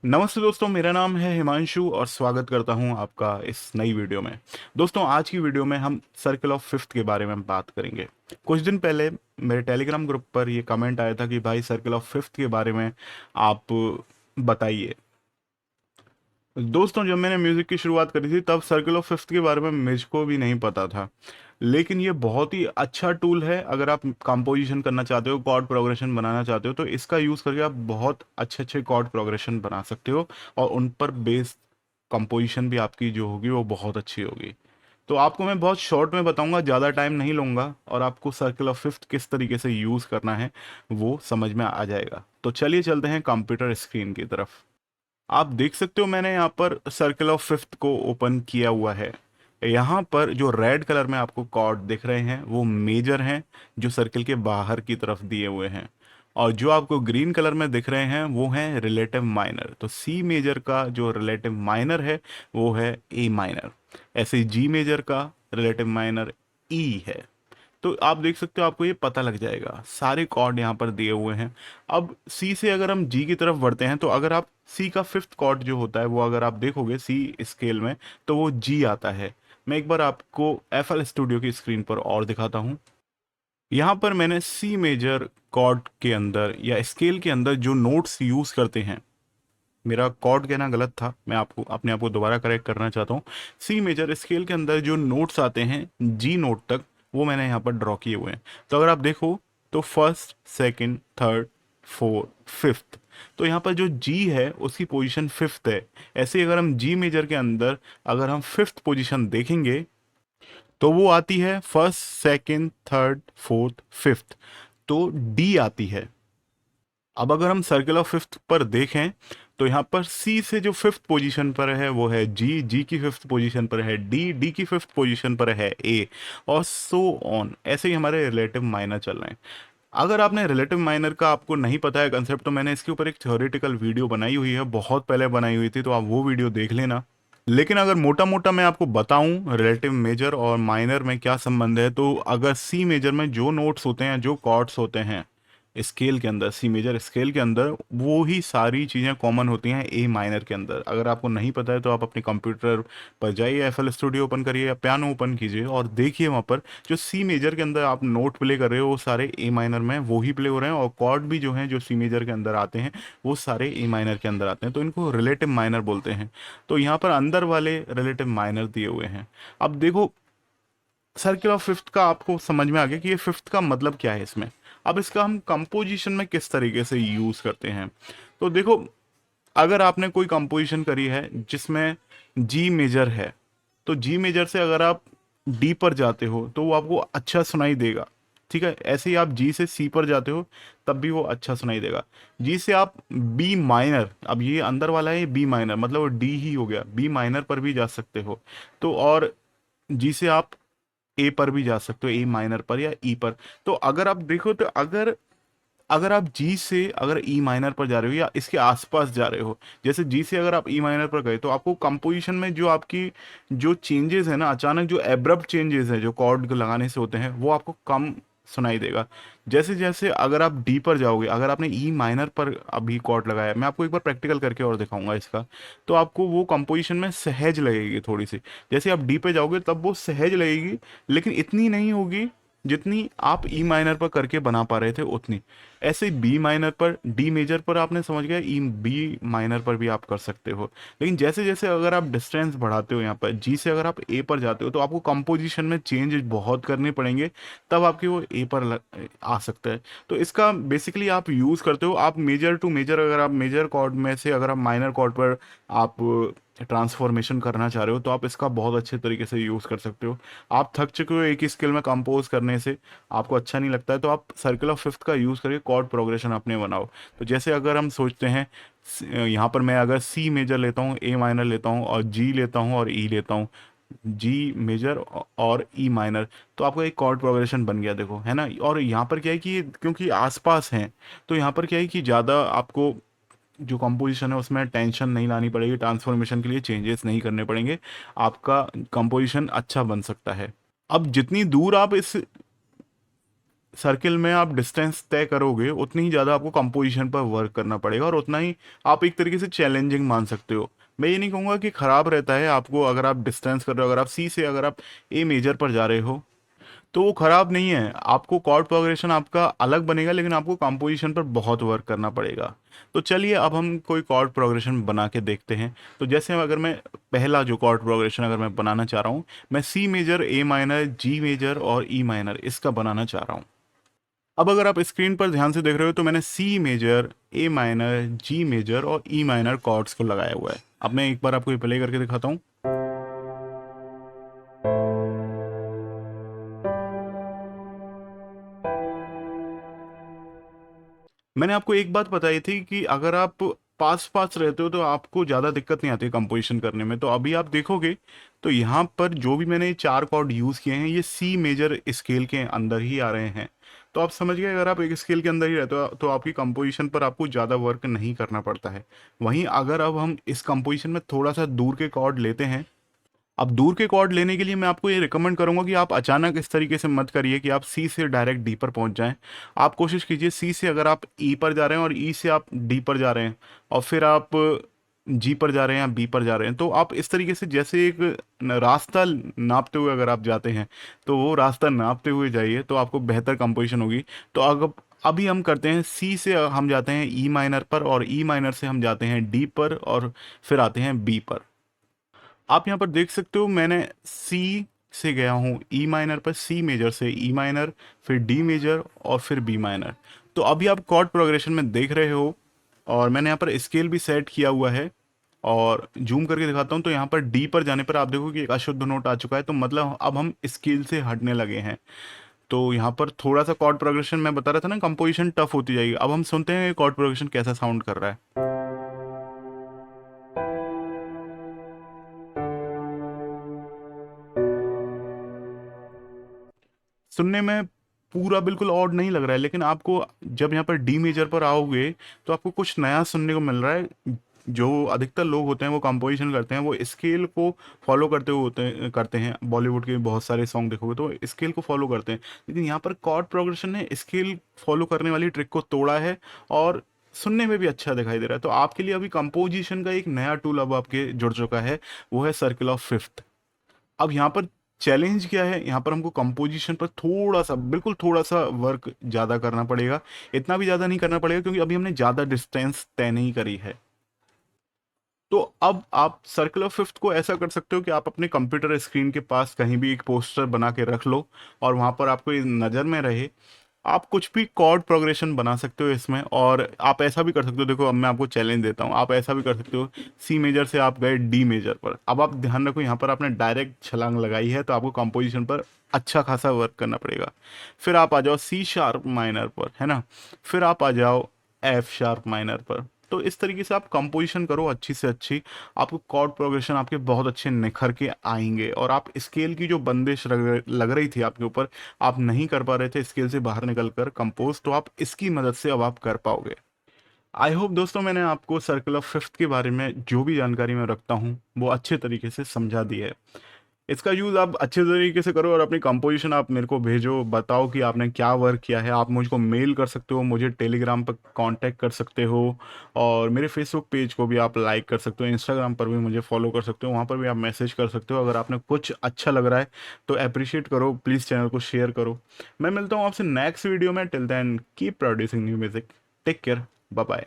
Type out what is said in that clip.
नमस्ते दोस्तों, मेरा नाम है हिमांशु और स्वागत करता हूं आपका इस नई वीडियो में। दोस्तों, आज की वीडियो में हम सर्कल ऑफ फिफ्थ के बारे में बात करेंगे। कुछ दिन पहले मेरे टेलीग्राम ग्रुप पर ये कमेंट आया था कि भाई सर्कल ऑफ फिफ्थ के बारे में आप बताइए। दोस्तों, जब मैंने म्यूज़िक की शुरुआत करी थी तब सर्कल ऑफ फिफ्थ के बारे में मुझको भी नहीं पता था। लेकिन ये बहुत ही अच्छा टूल है। अगर आप कंपोजिशन करना चाहते हो, कॉर्ड प्रोग्रेशन बनाना चाहते हो, तो इसका यूज़ करके आप बहुत अच्छे अच्छे कॉर्ड प्रोग्रेशन बना सकते हो और उन पर बेस्ड कंपोजिशन भी आपकी जो होगी वो बहुत अच्छी होगी। तो आपको मैं बहुत शॉर्ट में बताऊंगा, ज़्यादा टाइम नहीं लूँगा और आपको सर्कल ऑफ फिफ्थ किस तरीके से यूज़ करना है वो समझ में आ जाएगा। तो चलिए चलते हैं कंप्यूटर स्क्रीन की तरफ। आप देख सकते हो मैंने यहाँ पर सर्कल ऑफ फिफ्थ को ओपन किया हुआ है। यहाँ पर जो रेड कलर में आपको कॉर्ड दिख रहे हैं वो मेजर हैं, जो सर्कल के बाहर की तरफ दिए हुए हैं। और जो आपको ग्रीन कलर में दिख रहे हैं वो हैं रिलेटिव माइनर। तो सी मेजर का जो रिलेटिव माइनर है वो है ए माइनर। ऐसे जी मेजर का रिलेटिव माइनर ई है। तो आप देख सकते हो, आपको ये पता लग जाएगा। सारे कॉर्ड यहाँ पर दिए हुए हैं। अब सी से अगर हम जी की तरफ बढ़ते हैं तो अगर आप सी का फिफ्थ कॉर्ड जो होता है वो अगर आप देखोगे सी स्केल में तो वो जी आता है। मैं एक बार आपको एफ एल स्टूडियो की स्क्रीन पर और दिखाता हूँ। यहाँ पर मैंने सी मेजर कॉर्ड के अंदर या स्केल के अंदर जो नोट्स यूज़ करते हैं, मेरा कॉर्ड कहना गलत था, मैं आपको अपने आप को दोबारा करेक्ट करना चाहता हूँ। सी मेजर स्केल के अंदर जो नोट्स आते हैं जी नोट तक, वो मैंने यहाँ पर ड्रॉ किए हुए हैं। तो अगर आप देखो तो first, second, third, fourth, fifth, तो यहाँ पर जो जी है उसकी पोजीशन फिफ्थ है। ऐसे ही अगर हम जी मेजर के अंदर अगर हम फिफ्थ पोजीशन देखेंगे तो वो आती है first, second, third, fourth, fifth, तो डी आती है। अब अगर हम सर्कल ऑफ फिफ्थ पर देखें तो यहाँ पर सी से जो फिफ्थ पोजीशन पर है वो है जी, जी की फिफ्थ पोजीशन पर है डी, डी की फिफ्थ पोजीशन पर है ए, और सो ऑन। ऐसे ही हमारे रिलेटिव माइनर चल रहे हैं। अगर आपने रिलेटिव माइनर का आपको नहीं पता है कंसेप्ट, तो मैंने इसके ऊपर एक थ्योरेटिकल वीडियो बनाई हुई है, बहुत पहले बनाई हुई थी, तो आप वो वीडियो देख लेना। लेकिन अगर मोटा मोटा मैं आपको बताऊं रिलेटिव मेजर और माइनर में क्या संबंध है, तो अगर सी मेजर में जो नोट्स होते हैं, जो कॉर्ड्स होते हैं स्केल के अंदर, सी मेजर स्केल के अंदर, वो ही सारी चीज़ें कॉमन होती हैं ए माइनर के अंदर। अगर आपको नहीं पता है तो आप अपने कंप्यूटर पर जाइए, एफ एल स्टूडियो ओपन करिए या पियानो ओपन कीजिए और देखिए वहाँ पर जो सी मेजर के अंदर आप नोट प्ले कर रहे हो वो सारे ए माइनर में वो ही प्ले हो रहे हैं, और कॉर्ड भी जो हैं जो सी मेजर के अंदर आते हैं वो सारे ए माइनर के अंदर आते हैं। तो इनको रिलेटिव माइनर बोलते हैं। तो यहाँ पर अंदर वाले रिलेटिव माइनर दिए हुए हैं। अब देखो, सर्किल ऑफ फिफ्थ का आपको समझ में आ गया कि ये फिफ्थ का मतलब क्या है इसमें। अब इसका हम कंपोजिशन में किस तरीके से यूज करते हैं, तो देखो, अगर आपने कोई कंपोजिशन करी है जिसमें जी मेजर है, तो जी मेजर से अगर आप डी पर जाते हो तो वो आपको अच्छा सुनाई देगा। ठीक है, ऐसे ही आप जी से सी पर जाते हो तब भी वो अच्छा सुनाई देगा। जी से आप बी माइनर, अब ये अंदर वाला है बी माइनर, मतलब वो डी ही हो गया, बी माइनर पर भी जा सकते हो। तो और जी से आप ए पर भी जा सकते हो, ए माइनर पर या ई पर। तो अगर आप देखो तो अगर अगर आप जी से अगर ई माइनर पर जा रहे हो या इसके आसपास जा रहे हो, जैसे जी से अगर आप ई माइनर पर गए तो आपको कंपोजिशन में जो आपकी जो चेंजेस है ना, अचानक जो एब्रप्ट चेंजेस है जो कॉर्ड लगाने से होते हैं वो आपको कम सुनाई देगा। जैसे जैसे अगर आप डी पर जाओगे, अगर आपने ई माइनर पर अभी कॉर्ड लगाया, मैं आपको एक बार प्रैक्टिकल करके और दिखाऊंगा इसका, तो आपको वो कंपोजिशन में सहज लगेगी थोड़ी सी। जैसे आप डी पे जाओगे तब वो सहज लगेगी, लेकिन इतनी नहीं होगी जितनी आप ई माइनर पर करके बना पा रहे थे उतनी। ऐसे ही बी माइनर पर, डी मेजर पर आपने समझ गया, ई बी माइनर पर भी आप कर सकते हो। लेकिन जैसे जैसे अगर आप डिस्टेंस बढ़ाते हो यहाँ पर जी से अगर आप ए पर जाते हो तो आपको कंपोजिशन में चेंज बहुत करने पड़ेंगे, तब आपके वो ए पर आ सकता है। तो इसका बेसिकली आप यूज़ करते हो, आप मेजर टू मेजर, अगर आप मेजर कॉर्ड में से अगर आप माइनर कॉर्ड पर आप ट्रांसफॉर्मेशन करना चाह रहे हो तो आप इसका बहुत अच्छे तरीके से यूज़ कर सकते हो। आप थक चुके हो एक ही स्किल में कंपोज करने से, आपको अच्छा नहीं लगता है, तो आप सर्कल ऑफ फिफ्थ का यूज़ करके कॉर्ड प्रोग्रेशन अपने बनाओ। तो जैसे अगर हम सोचते हैं, यहाँ पर मैं अगर सी मेजर लेता हूँ, ए माइनर लेता हूँ और जी लेता हूँ और ई लेता हूँ, जी मेजर और ई माइनर, तो आपका एक कॉर्ड प्रोग्रेशन बन गया, देखो है ना। और यहाँ पर क्या है कि क्योंकि आसपास हैं, तो यहाँ पर क्या है कि ज़्यादा आपको जो कंपोजिशन है उसमें टेंशन नहीं लानी पड़ेगी, ट्रांसफॉर्मेशन के लिए चेंजेस नहीं करने पड़ेंगे, आपका कंपोजिशन अच्छा बन सकता है। अब जितनी दूर आप इस सर्किल में आप डिस्टेंस तय करोगे उतनी ही ज़्यादा आपको कंपोजिशन पर वर्क करना पड़ेगा, और उतना ही आप एक तरीके से चैलेंजिंग मान सकते हो। मैं ये नहीं कहूँगा कि ख़राब रहता है आपको, अगर आप डिस्टेंस कर रहे हो, अगर आप सी से अगर आप ए मेजर पर जा रहे हो तो वो खराब नहीं है। आपको कॉर्ड प्रोग्रेशन आपका अलग बनेगा, लेकिन आपको कंपोजिशन पर बहुत वर्क करना पड़ेगा। तो चलिए अब हम कोई कॉर्ड प्रोग्रेशन बना के देखते हैं। तो जैसे अगर मैं पहला जो कॉर्ड प्रोग्रेशन अगर मैं बनाना चाह रहा हूँ, मैं C major, A minor, G major और ई माइनर इसका बनाना चाह रहा हूँ। अब अगर आप स्क्रीन पर ध्यान से देख रहे हो तो मैंने C major, A minor, G major और ई माइनर कॉर्ड्स को लगाया हुआ है। अब मैं एक बार आपको ये प्ले करके दिखाता हूँ। मैंने आपको एक बात बताई थी कि अगर आप पास पास रहते हो तो आपको ज़्यादा दिक्कत नहीं आती कंपोजिशन करने में। तो अभी आप देखोगे तो यहाँ पर जो भी मैंने 4 कॉर्ड यूज़ किए हैं ये सी मेजर स्केल के अंदर ही आ रहे हैं। तो आप समझ गए, अगर आप एक स्केल के अंदर ही रहते हो तो आपकी कंपोजिशन पर आपको ज़्यादा वर्क नहीं करना पड़ता है। वहीं अगर अब हम इस कंपोजिशन में थोड़ा सा दूर के कॉर्ड लेते हैं, अब दूर के कॉर्ड लेने के लिए मैं आपको ये रिकमेंड करूंगा कि आप अचानक इस तरीके से मत करिए कि आप सी से डायरेक्ट डी पर पहुंच जाएं। आप कोशिश कीजिए सी से अगर आप ई पर जा रहे हैं और ई से आप डी पर जा रहे हैं और फिर आप जी पर जा रहे हैं या बी पर जा रहे हैं, तो आप इस तरीके से जैसे एक रास्ता नापते हुए अगर आप जाते हैं तो वो रास्ता नापते हुए जाइए तो आपको बेहतर कंपोजिशन होगी। तो अगर अभी हम करते हैं सी से हम जाते हैं ई माइनर पर, और ई माइनर से हम जाते हैं डी पर, और फिर आते हैं बी पर। आप यहाँ पर देख सकते हो मैंने सी से गया हूँ ई माइनर पर, सी मेजर से ई माइनर, फिर डी मेजर और फिर बी माइनर। तो अभी आप कॉर्ड प्रोग्रेशन में देख रहे हो, और मैंने यहाँ पर स्केल भी सेट किया हुआ है। और जूम करके दिखाता हूँ तो यहाँ पर डी पर जाने पर आप देखो कि एक अशुद्ध नोट आ चुका है, तो मतलब अब हम स्केल से हटने लगे हैं। तो यहाँ पर थोड़ा सा कॉर्ड प्रोग्रेशन मैं बता रहा था ना, कंपोजिशन टफ होती जाएगी। अब हम सुनते हैं कॉर्ड प्रोग्रेशन कैसा साउंड कर रहा है। सुनने में पूरा बिल्कुल ऑड नहीं लग रहा है, लेकिन आपको जब यहाँ पर डी मेजर पर आओगे तो आपको कुछ नया सुनने को मिल रहा है। जो अधिकतर लोग होते हैं वो कंपोजिशन करते हैं वो स्केल को फॉलो करते हुए करते हैं। बॉलीवुड के बहुत सारे सॉन्ग देखोगे तो स्केल को फॉलो करते हैं, लेकिन यहाँ पर कॉर्ड प्रोग्रेशन ने स्केल फॉलो करने वाली ट्रिक को तोड़ा है, और सुनने में भी अच्छा दिखाई दे रहा है। तो आपके लिए अभी कंपोजिशन का एक नया टूल अब आपके जुड़ चुका है, वो है सर्किल ऑफ फिफ्थ। अब यहाँ पर चैलेंज क्या है, यहाँ पर हमको कंपोजिशन पर थोड़ा सा, बिल्कुल थोड़ा सा वर्क ज़्यादा करना पड़ेगा। इतना भी ज़्यादा नहीं करना पड़ेगा क्योंकि अभी हमने ज़्यादा डिस्टेंस तय नहीं करी है। तो अब आप सर्कुलर फिफ्थ को ऐसा कर सकते हो कि आप अपने कंप्यूटर स्क्रीन के पास कहीं भी एक पोस्टर बना के रख लो, और वहाँ पर आपको ये नज़र में रहे। आप कुछ भी कॉर्ड प्रोग्रेशन बना सकते हो इसमें, और आप ऐसा भी कर सकते हो, देखो अब मैं आपको चैलेंज देता हूँ, आप ऐसा भी कर सकते हो सी मेजर से आप गए डी मेजर पर। अब आप ध्यान रखो यहाँ पर आपने डायरेक्ट छलांग लगाई है तो आपको कंपोजिशन पर अच्छा खासा वर्क करना पड़ेगा। फिर आप आ जाओ सी शार्प माइनर पर, है ना, फिर आप आ जाओ एफ शार्प माइनर पर। तो इस तरीके से आप कंपोजिशन करो अच्छी से अच्छी, आपको कॉर्ड प्रोग्रेशन आपके बहुत अच्छे निखर के आएंगे, और आप स्केल की जो बंदिश लग रही थी आपके ऊपर, आप नहीं कर पा रहे थे स्केल से बाहर निकल कर कंपोज, तो आप इसकी मदद से अब आप कर पाओगे। आई होप दोस्तों मैंने आपको सर्कल ऑफ फिफ्थ के बारे में जो भी जानकारी मैं रखता हूँ वो अच्छे तरीके से समझा दी है। इसका यूज़ आप अच्छे तरीके से करो, और अपनी कंपोजिशन आप मेरे को भेजो, बताओ कि आपने क्या वर्क किया है। आप मुझको मेल कर सकते हो, मुझे टेलीग्राम पर कांटेक्ट कर सकते हो, और मेरे फेसबुक पेज को भी आप लाइक कर सकते हो, इंस्टाग्राम पर भी मुझे फॉलो कर सकते हो, वहाँ पर भी आप मैसेज कर सकते हो। अगर आपने कुछ अच्छा लग रहा है तो अप्रिशिएट करो, प्लीज़ चैनल को शेयर करो। मैं मिलता हूँ आपसे नेक्स्ट वीडियो में। Till then keep producing new music. Take care, bye bye.